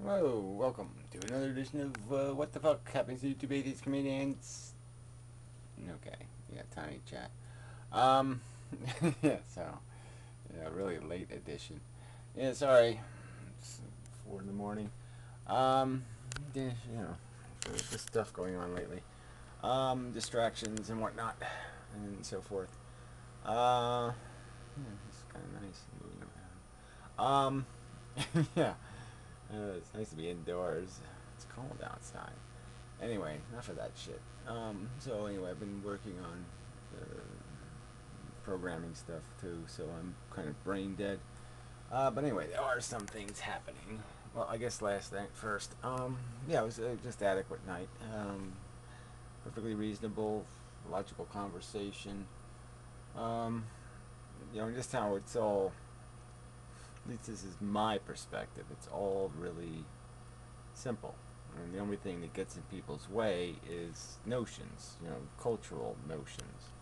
Hello, welcome to another edition of What the Fuck Happens to YouTube Atheist Comedians. Okay, yeah, tiny chat. Um, yeah, so, yeah, really late edition. Yeah, sorry, it's 4 in the morning. Um, yeah, there's this stuff going on lately. Distractions and whatnot, and so forth. Yeah, it's kind of nice moving around. Yeah. It's nice to be indoors. It's cold outside. Anyway, enough of that shit. So anyway, I've been working on programming stuff too, so I'm kind of brain dead. But anyway, there are some things happening. Well, I guess last night first. Yeah, it was just adequate night. Perfectly reasonable, logical conversation. Um, just how it's all. At least this is my perspective. It's all really simple. And the only thing that gets in people's way is notions, cultural notions.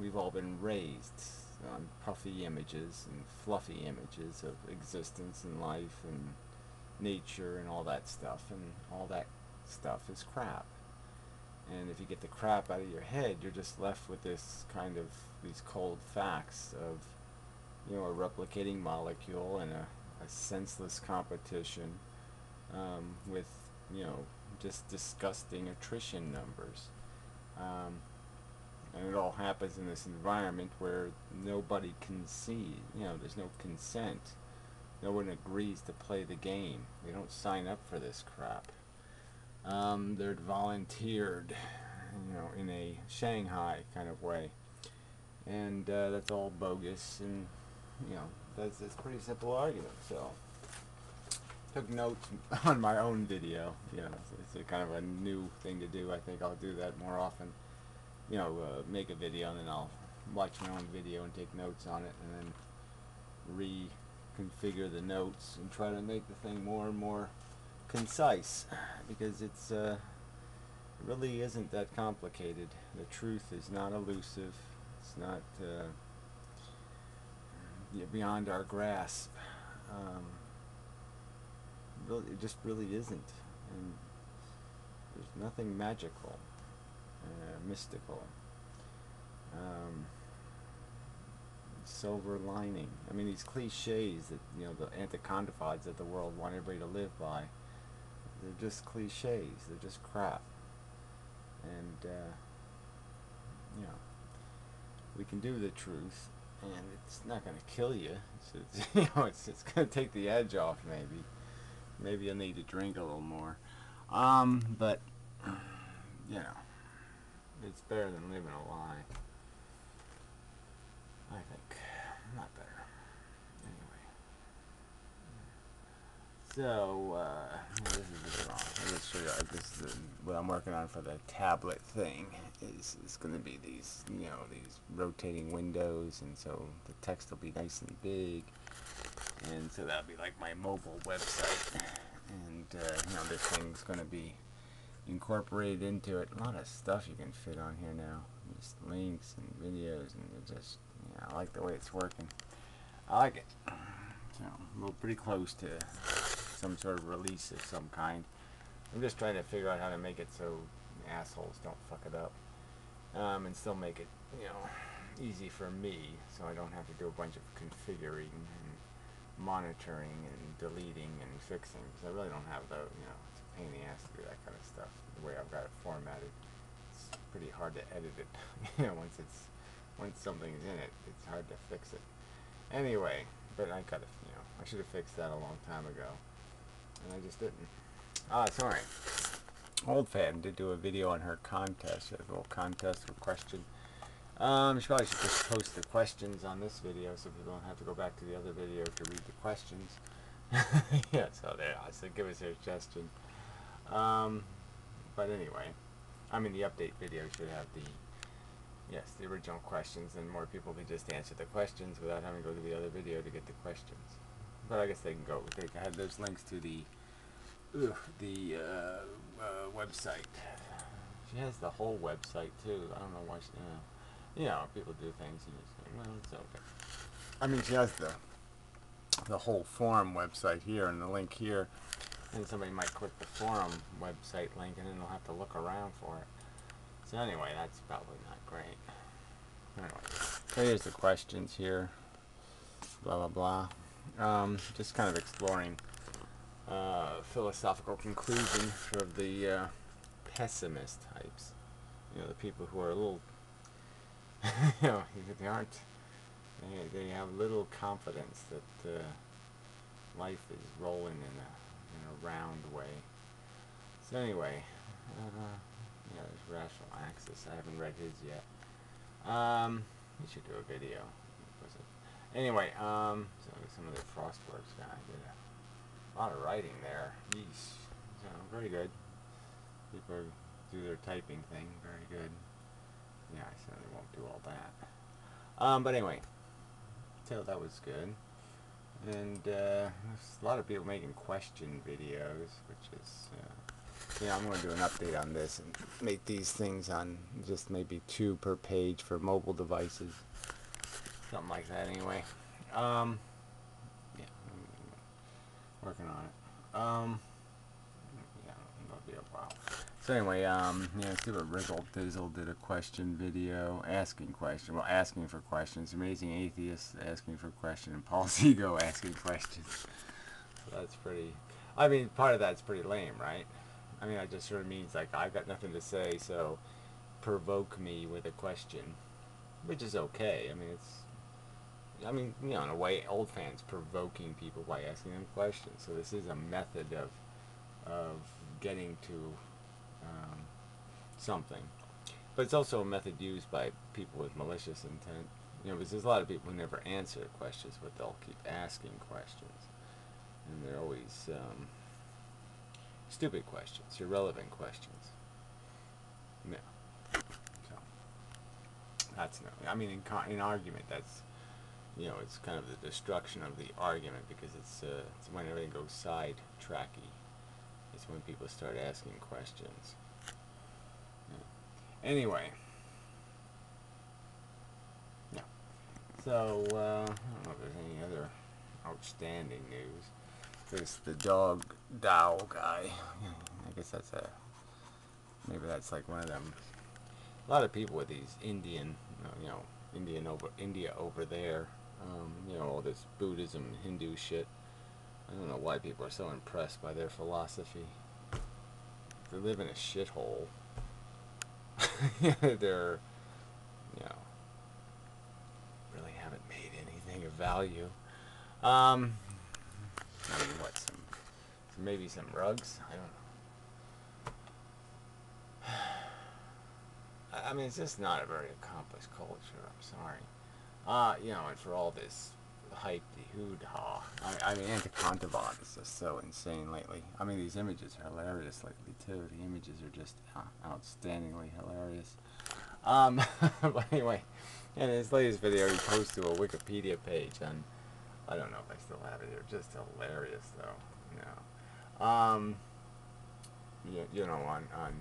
We've all been raised on puffy images and fluffy images of existence and life and nature and all that stuff, and all that stuff is crap. And if you get the crap out of your head, you're just left with this kind of these cold facts of, a replicating molecule and a senseless competition with you know just disgusting attrition numbers, um, and it all happens in this environment where nobody can see. There's no consent. No one agrees to play the game. They don't sign up for this crap. They're volunteered, in a Shanghai kind of way, and that's all bogus. And that's a pretty simple argument. So took notes on my own video. It's a kind of a new thing to do. I think I'll do that more often. Make a video and then I'll watch my own video and take notes on it, and then reconfigure the notes and try to make the thing more and more concise, because it really isn't that complicated. The truth is not elusive. It's not beyond our grasp. Um, it just really isn't, and there's nothing magical, mystical, um, silver lining. I mean, these cliches that the anticondapods that the world want everybody to live by, they're just cliches. They're just crap, and we can do the truth, and it's not going to kill you. It's going to take the edge off, maybe. Maybe you'll need to drink a little more. But, you know, it's better than living a lie. I think. Not better. Anyway. So, this is wrong. I'll just show you. This is what I'm working on for the tablet thing. Is going to be these, these rotating windows, and so the text will be nice and big. And so that'll be like my mobile website. And, this thing's going to be incorporated into it. A lot of stuff you can fit on here now. Just links and videos, and it just, I like the way it's working. I like it. So, we're pretty close to some sort of release of some kind. I'm just trying to figure out how to make it so assholes don't fuck it up. And still make it, easy for me, so I don't have to do a bunch of configuring and monitoring and deleting and fixing, because I really don't have the, it's a pain in the ass to do that kind of stuff. The way I've got it formatted, it's pretty hard to edit it. Once something's in it, it's hard to fix it. Anyway, but I gotta, I should have fixed that a long time ago, and I just didn't. Sorry. Old Fan did do a video on her contest, a little contest or question. She probably should just post the questions on this video so people don't have to go back to the other video to read the questions. Yeah, so there, so give us a suggestion. But anyway, the update video should have the original questions, and more people can just answer the questions without having to go to the other video to get the questions. But I guess they can have those links to the website. She has the whole website too. I don't know why people do things and you say, well, it's okay. She has the whole forum website here and the link here, and somebody might click the forum website link and then they'll have to look around for it. So anyway, that's probably not great. Anyway, so here's the questions here. Blah blah blah. Just kind of exploring philosophical conclusion for the pessimist types. You know, the people who are a little, you know, they aren't. They have little confidence that life is rolling in a round way. So anyway, yeah, there's Rational Axis. I haven't read his yet. We should do a video. Anyway, so some of the Frostworks guy did a lot of writing there. Yeesh. So very good. People do their typing thing. Very good. Yeah, I certainly won't do all that. But anyway, so that was good. And there's a lot of people making question videos, which is, yeah, I'm going to do an update on this and make these things on just maybe 2 per page for mobile devices. Something like that anyway. Yeah, working on it. Yeah, it'll be a while. So anyway, yeah, let's see what Rizzle Dizzle did a question video, asking for questions. Amazing Atheists asking for questions, and Paul Seego asking questions. So that's pretty, I mean, part of that's pretty lame, right? I mean, that just sort of means, like, I've got nothing to say, so provoke me with a question, which is okay. I mean, you know, in a way, old fans provoking people by asking them questions. So this is a method of getting to something. But it's also a method used by people with malicious intent. You know, because there's a lot of people who never answer questions, but they'll keep asking questions. And they're always stupid questions, irrelevant questions. Yeah. So, that's no, I mean, in argument, that's, you know, it's kind of the destruction of the argument, because it's when everything goes sidetracky. It's when people start asking questions. Yeah. Anyway. Yeah. So, I don't know if there's any other outstanding news. There's the dog Dow guy. I guess that's maybe that's like one of them. A lot of people with these Indian, you know, India over there. You know, all this Buddhism, Hindu shit. I don't know why people are so impressed by their philosophy. They live in a shithole. They're, you know, really haven't made anything of value. I mean, what, maybe some rugs? I don't know. I mean, it's just not a very accomplished culture. I'm sorry. You know, and for all this hype, the hoo-ha. I mean, Anticontavat is just so insane lately. I mean, these images are hilarious lately, too. The images are just outstandingly hilarious. But anyway, in his latest video, he posted to a Wikipedia page on, I don't know if I still have it here, just hilarious, though. You know, on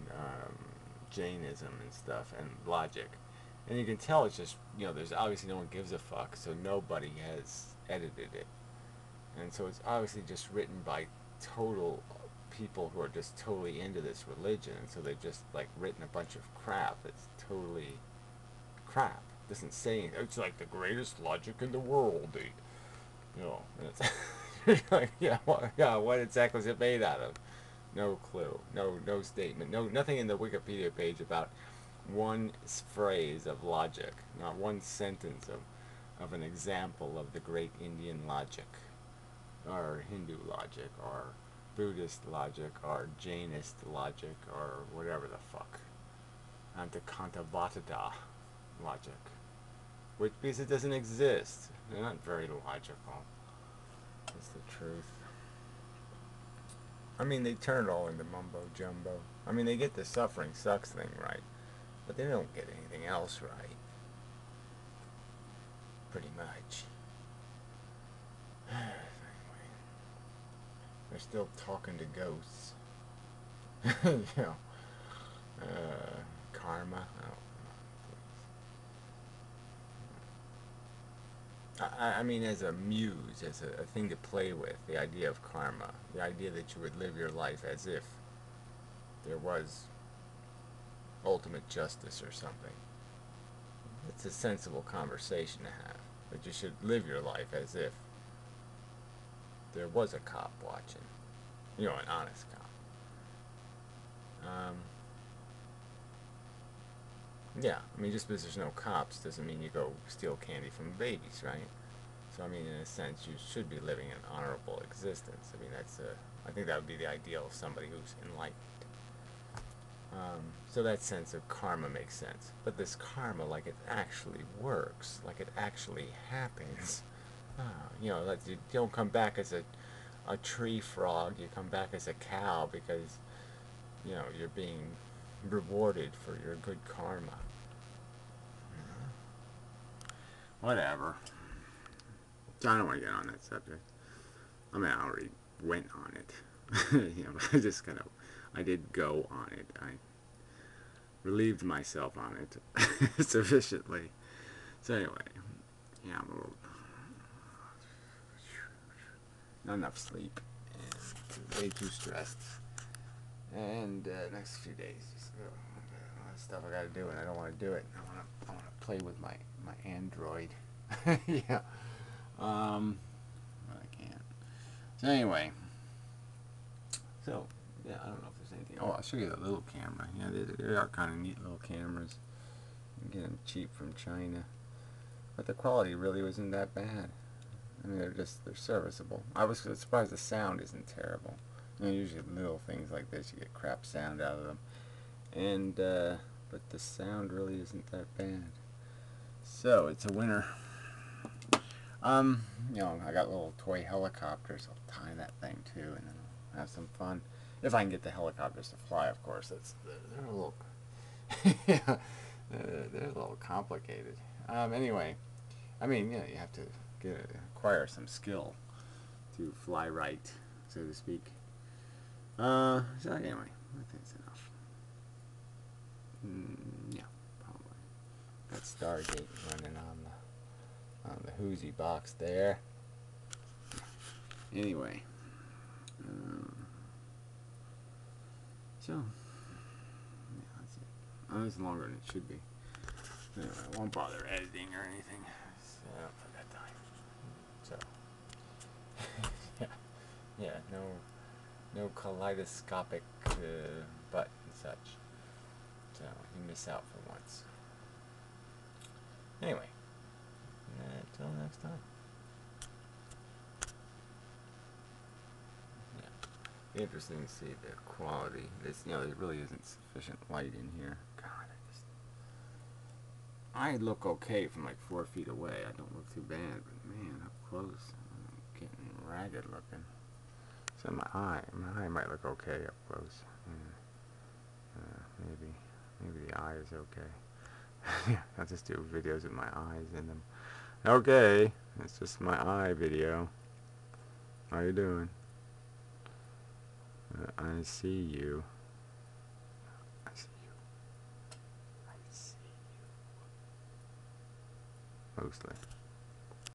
Jainism and stuff, and logic. And you can tell it's just, you know, there's obviously no one gives a fuck, so nobody has edited it. And so it's obviously just written by total people who are just totally into this religion, and so they've just, like, written a bunch of crap that's totally crap. It doesn't say anything. It's like the greatest logic in the world, you know, and it's like, yeah, what exactly is it made out of? No clue. No statement. Nothing in the Wikipedia page about one phrase of logic, not one sentence of an example of the great Indian logic, or Hindu logic, or Buddhist logic, or Jainist logic, or whatever the fuck. Anticontavatada logic. Which, because it doesn't exist. They're not very logical. That's the truth. I mean, they turn it all into mumbo jumbo. I mean, they get the suffering sucks thing right, but they don't get anything else right. Pretty much. Anyway, they're still talking to ghosts. You know, karma. Oh, I mean, as a muse, as a thing to play with, the idea of karma, the idea that you would live your life as if there was ultimate justice or something. It's a sensible conversation to have. That you should live your life as if there was a cop watching. You know, an honest cop. Yeah, I mean, just because there's no cops doesn't mean you go steal candy from babies, right? So, I mean, in a sense, you should be living an honorable existence. I mean, I think that would be the ideal of somebody who's enlightened. So that sense of karma makes sense. But this karma, like it actually works, like it actually happens. You know, like you don't come back as a tree frog, you come back as a cow because, you know, you're being rewarded for your good karma. Whatever. So I don't want to get on that subject. I mean, I already went on it. You know, I did go on it. I relieved myself on it sufficiently. So anyway, yeah, I'm a little, not enough sleep, and way too stressed. And next few days, just a lot of stuff I got to do, and I don't want to do it. I want to play with my Android. Yeah. But I can't. So anyway. So yeah, I don't know if there's anything. Oh, I'll show you the little camera. Yeah, they are kind of neat little cameras. You can get them cheap from China, but the quality really wasn't that bad. I mean, they're serviceable. I was surprised the sound isn't terrible. You know, usually little things like this, you get crap sound out of them, and but the sound really isn't that bad. So it's a winner. You know, I got little toy helicopters. I'll tie that thing too, and then I'll have some fun. If I can get the helicopters to fly, of course. They're a little, yeah, they're a little complicated. Anyway, I mean, you know, you have to acquire some skill to fly right, so to speak. So anyway, I think it's enough. Yeah, probably. Got Stargate running on the Whoozy box there. Anyway, so yeah, that's it. Oh, it's longer than it should be. Anyway, I won't bother editing or anything. I don't for that time. So yeah, no kaleidoscopic butt and such. So you miss out for once. Anyway, until next time. Yeah, be interesting to see the quality. You know, there really isn't sufficient light in here. God, I look okay from like 4 feet away. I don't look too bad, but man, up close, I'm getting ragged looking. So my eye might look okay up close. Maybe the eye is okay. I'll just do videos with my eyes in them. Okay, it's just my eye video. How you doing? I see you. I see you. I see you. Mostly.